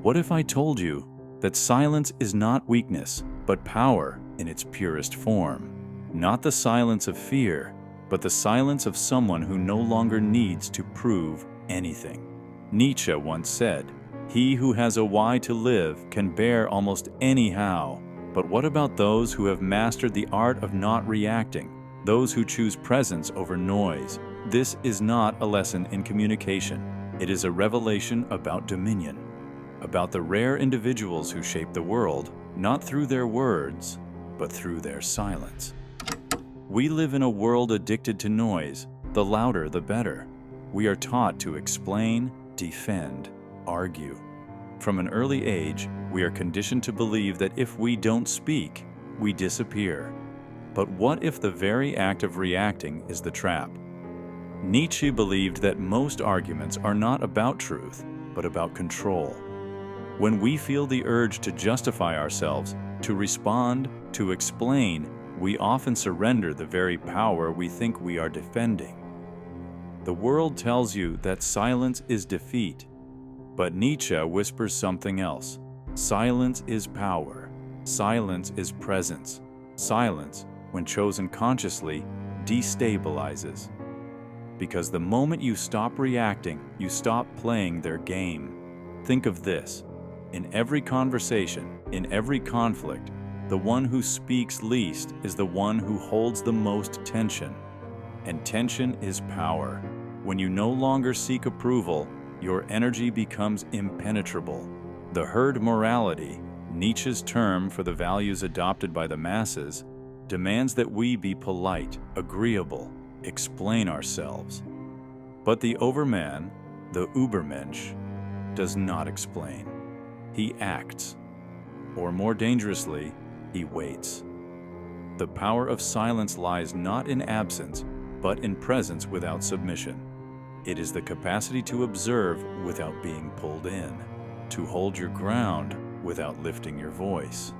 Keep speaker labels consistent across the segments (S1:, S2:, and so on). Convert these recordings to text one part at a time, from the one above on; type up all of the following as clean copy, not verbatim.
S1: What if I told you that silence is not weakness, but power in its purest form? Not the silence of fear, but the silence of someone who no longer needs to prove anything. Nietzsche once said, "He who has a why to live can bear almost any how." But what about those who have mastered the art of not reacting? Those who choose presence over noise? This is not a lesson in communication. It is a revelation about dominion, about the rare individuals who shape the world, not through their words, but through their silence. We live in a world addicted to noise. The louder, the better. We are taught to explain, defend, argue. From an early age, we are conditioned to believe that if we don't speak, we disappear. But what if the very act of reacting is the trap? Nietzsche believed that most arguments are not about truth, but about control. When we feel the urge to justify ourselves, to respond, to explain, we often surrender the very power we think we are defending. The world tells you that silence is defeat, but Nietzsche whispers something else. Silence is power. Silence is presence. Silence, when chosen consciously, destabilizes. Because the moment you stop reacting, you stop playing their game. Think of this. In every conversation, in every conflict, the one who speaks least is the one who holds the most tension. And tension is power. When you no longer seek approval, your energy becomes impenetrable. The herd morality, Nietzsche's term for the values adopted by the masses, demands that we be polite, agreeable, explain ourselves. But the Overman, the Übermensch, does not explain. He acts. Or more dangerously, he waits. The power of silence lies not in absence, but in presence without submission. It is the capacity to observe without being pulled in, to hold your ground without lifting your voice.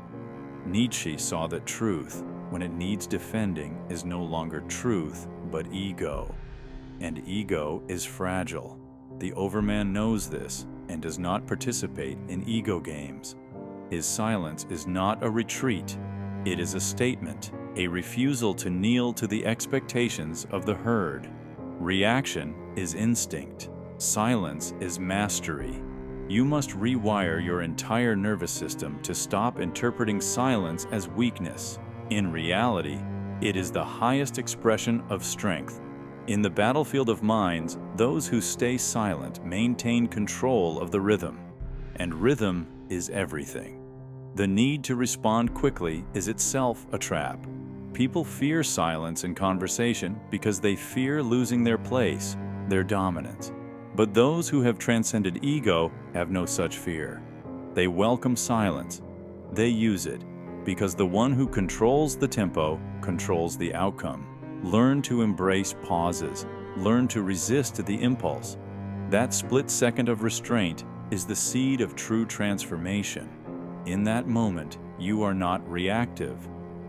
S1: Nietzsche saw that truth, when it needs defending, is no longer truth, but ego. And ego is fragile. The Overman knows this and does not participate in ego games. His silence is not a retreat. It is a statement, a refusal to kneel to the expectations of the herd. Reaction is instinct. Silence is mastery. You must rewire your entire nervous system to stop interpreting silence as weakness. In reality, it is the highest expression of strength. In the battlefield of minds, those who stay silent maintain control of the rhythm. And rhythm is everything. The need to respond quickly is itself a trap. People fear silence in conversation because they fear losing their place, their dominance. But those who have transcended ego have no such fear. They welcome silence. They use it, because the one who controls the tempo controls the outcome. Learn to embrace pauses. Learn to resist the impulse. That split second of restraint is the seed of true transformation. In that moment, you are not reactive.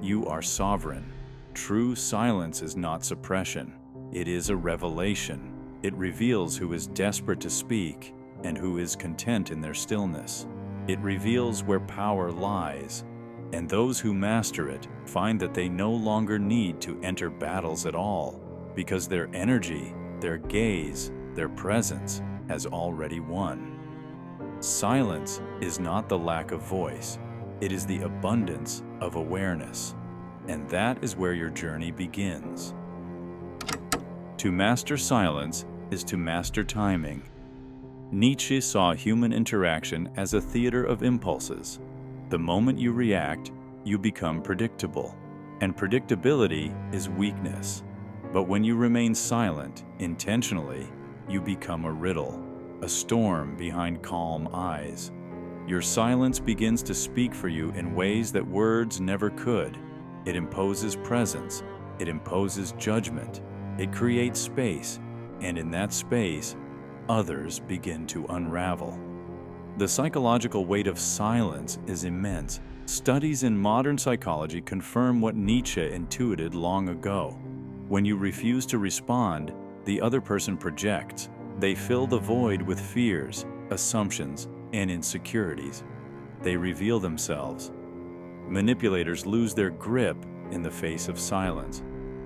S1: You are sovereign. True silence is not suppression. It is a revelation. It reveals who is desperate to speak and who is content in their stillness. It reveals where power lies. And those who master it find that they no longer need to enter battles at all, because their energy, their gaze, their presence has already won. Silence is not the lack of voice. It is the abundance of awareness. And that is where your journey begins. To master silence is to master timing. Nietzsche saw human interaction as a theater of impulses. The moment you react, you become predictable. And predictability is weakness. But when you remain silent, intentionally, you become a riddle, a storm behind calm eyes. Your silence begins to speak for you in ways that words never could. It imposes presence. It imposes judgment. It creates space. And in that space, others begin to unravel. The psychological weight of silence is immense. Studies in modern psychology confirm what Nietzsche intuited long ago. When you refuse to respond, the other person projects. They fill the void with fears, assumptions, and insecurities. They reveal themselves. Manipulators lose their grip in the face of silence.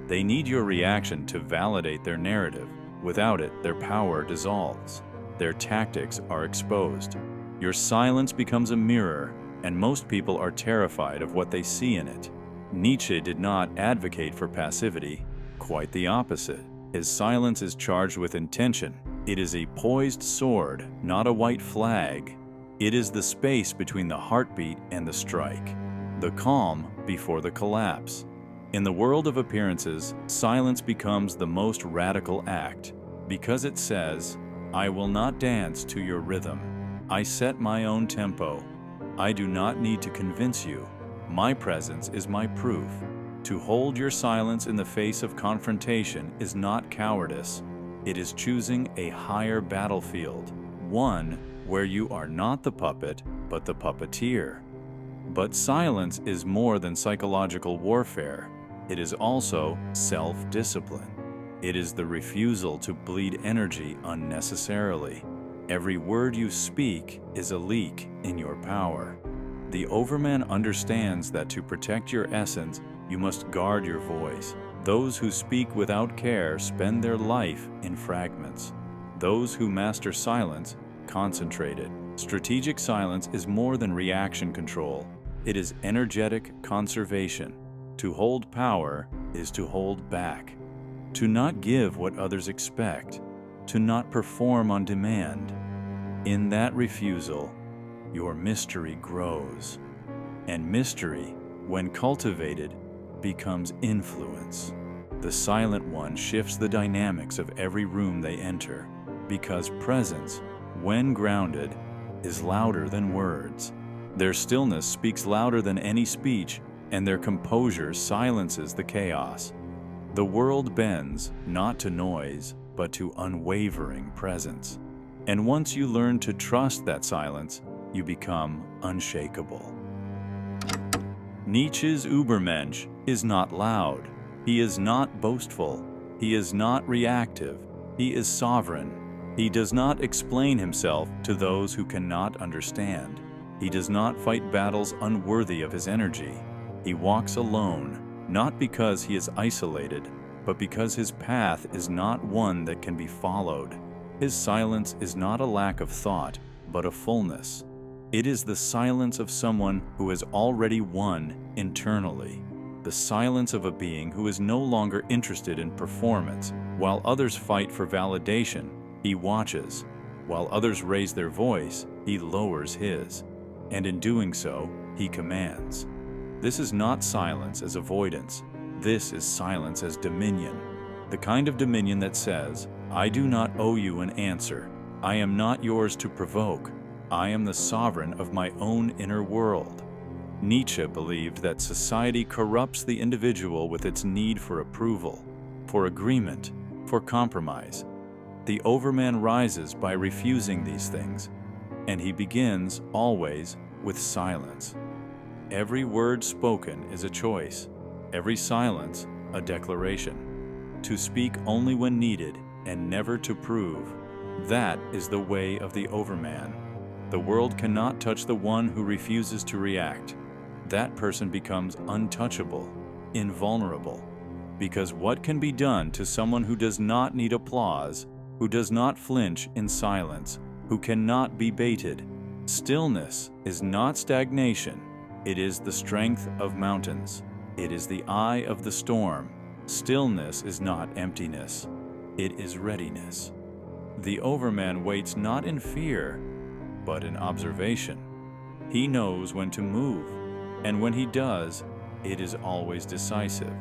S1: They need your reaction to validate their narrative. Without it, their power dissolves. Their tactics are exposed. Your silence becomes a mirror, and most people are terrified of what they see in it. Nietzsche did not advocate for passivity, quite the opposite. His silence is charged with intention. It is a poised sword, not a white flag. It is the space between the heartbeat and the strike, the calm before the collapse. In the world of appearances, silence becomes the most radical act, because it says, "I will not dance to your rhythm. I set my own tempo. I do not need to convince you. My presence is my proof." To hold your silence in the face of confrontation is not cowardice. It is choosing a higher battlefield, one where you are not the puppet, but the puppeteer. But silence is more than psychological warfare. It is also self-discipline. It is the refusal to bleed energy unnecessarily. Every word you speak is a leak in your power. The Overman understands that to protect your essence, you must guard your voice. Those who speak without care spend their life in fragments. Those who master silence concentrate it. Strategic silence is more than reaction control. It is energetic conservation. To hold power is to hold back. To not give what others expect. To not perform on demand. In that refusal, your mystery grows. And mystery, when cultivated, becomes influence. The silent one shifts the dynamics of every room they enter, because presence, when grounded, is louder than words. Their stillness speaks louder than any speech, and their composure silences the chaos. The world bends, not to noise, but to unwavering presence. And once you learn to trust that silence, you become unshakable. Nietzsche's Übermensch is not loud. He is not boastful. He is not reactive. He is sovereign. He does not explain himself to those who cannot understand. He does not fight battles unworthy of his energy. He walks alone, not because he is isolated, but because his path is not one that can be followed. His silence is not a lack of thought, but a fullness. It is the silence of someone who has already won internally. The silence of a being who is no longer interested in performance. While others fight for validation, he watches. While others raise their voice, he lowers his. And in doing so, he commands. This is not silence as avoidance. This is silence as dominion. The kind of dominion that says, "I do not owe you an answer. I am not yours to provoke. I am the sovereign of my own inner world." Nietzsche believed that society corrupts the individual with its need for approval, for agreement, for compromise. The Overman rises by refusing these things, and he begins, always, with silence. Every word spoken is a choice, every silence a declaration. To speak only when needed and never to prove, that is the way of the Overman. The world cannot touch the one who refuses to react. That person becomes untouchable, invulnerable. Because what can be done to someone who does not need applause, who does not flinch in silence, who cannot be baited? Stillness is not stagnation. It is the strength of mountains. It is the eye of the storm. Stillness is not emptiness. It is readiness. The Overman waits not in fear, but in observation. He knows when to move, and when he does, it is always decisive.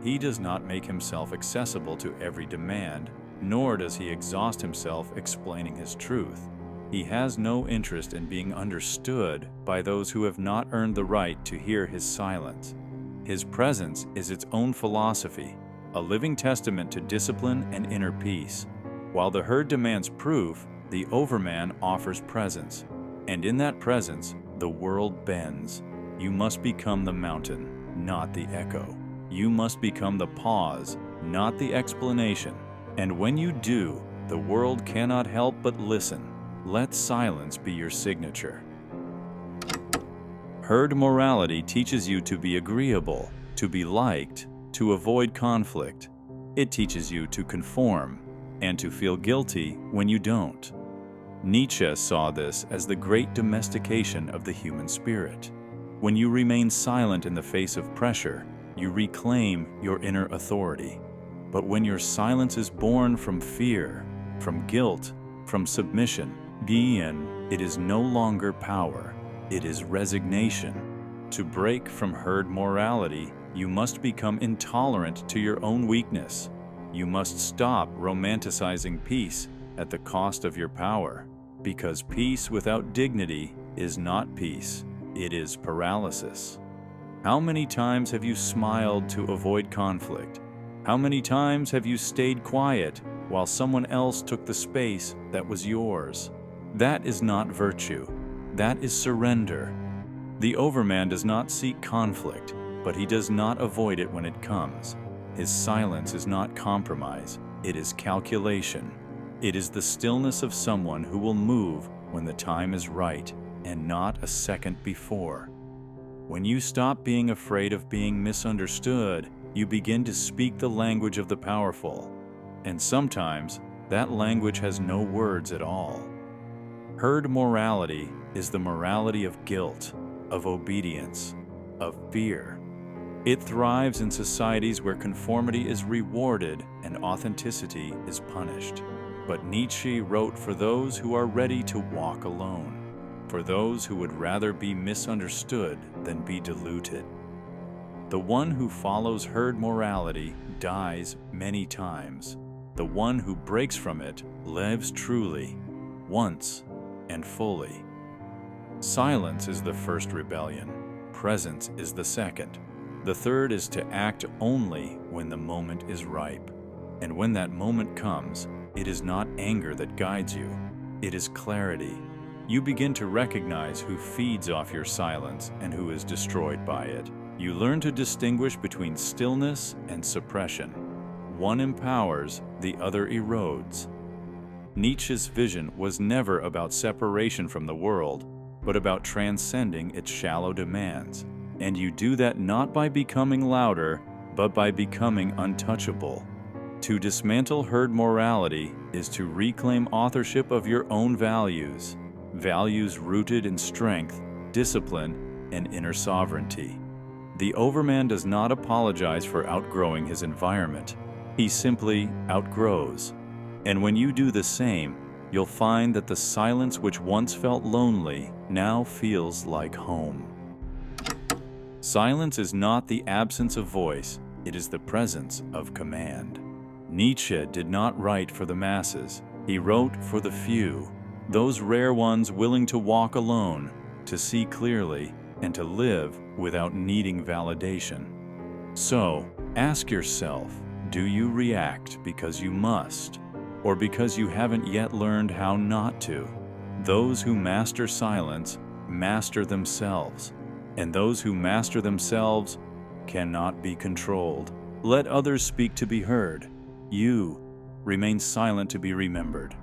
S1: He does not make himself accessible to every demand, nor does he exhaust himself explaining his truth. He has no interest in being understood by those who have not earned the right to hear his silence. His presence is its own philosophy, a living testament to discipline and inner peace. While the herd demands proof, the Overman offers presence, and in that presence, the world bends. You must become the mountain, not the echo. You must become the pause, not the explanation. And when you do, the world cannot help but listen. Let silence be your signature. Herd morality teaches you to be agreeable, to be liked, to avoid conflict. It teaches you to conform and to feel guilty when you don't. Nietzsche saw this as the great domestication of the human spirit. When you remain silent in the face of pressure, you reclaim your inner authority. But when your silence is born from fear, from guilt, from submission, it is no longer power. It is resignation. To break from herd morality, you must become intolerant to your own weakness. You must stop romanticizing peace at the cost of your power, because peace without dignity is not peace, it is paralysis. How many times have you smiled to avoid conflict? How many times have you stayed quiet while someone else took the space that was yours? That is not virtue. That is surrender. The Overman does not seek conflict, but he does not avoid it when it comes. His silence is not compromise, it is calculation. It is the stillness of someone who will move when the time is right and not a second before. When you stop being afraid of being misunderstood, you begin to speak the language of the powerful. And sometimes that language has no words at all. Herd morality is the morality of guilt, of obedience, of fear. It thrives in societies where conformity is rewarded and authenticity is punished. But Nietzsche wrote for those who are ready to walk alone, for those who would rather be misunderstood than be diluted. The one who follows herd morality dies many times. The one who breaks from it lives truly, once and fully. Silence is the first rebellion. Presence is the second. The third is to act only when the moment is ripe. And when that moment comes, it is not anger that guides you. It is clarity. You begin to recognize who feeds off your silence and who is destroyed by it. You learn to distinguish between stillness and suppression. One empowers, the other erodes. Nietzsche's vision was never about separation from the world, but about transcending its shallow demands. And you do that not by becoming louder, but by becoming untouchable. To dismantle herd morality is to reclaim authorship of your own values, values rooted in strength, discipline, and inner sovereignty. The Overman does not apologize for outgrowing his environment. He simply outgrows. And when you do the same, you'll find that the silence which once felt lonely now feels like home. Silence is not the absence of voice, it is the presence of command. Nietzsche did not write for the masses, he wrote for the few, those rare ones willing to walk alone, to see clearly, and to live without needing validation. So, ask yourself, do you react because you must, or because you haven't yet learned how not to? Those who master silence master themselves, and those who master themselves cannot be controlled. Let others speak to be heard. You remain silent to be remembered.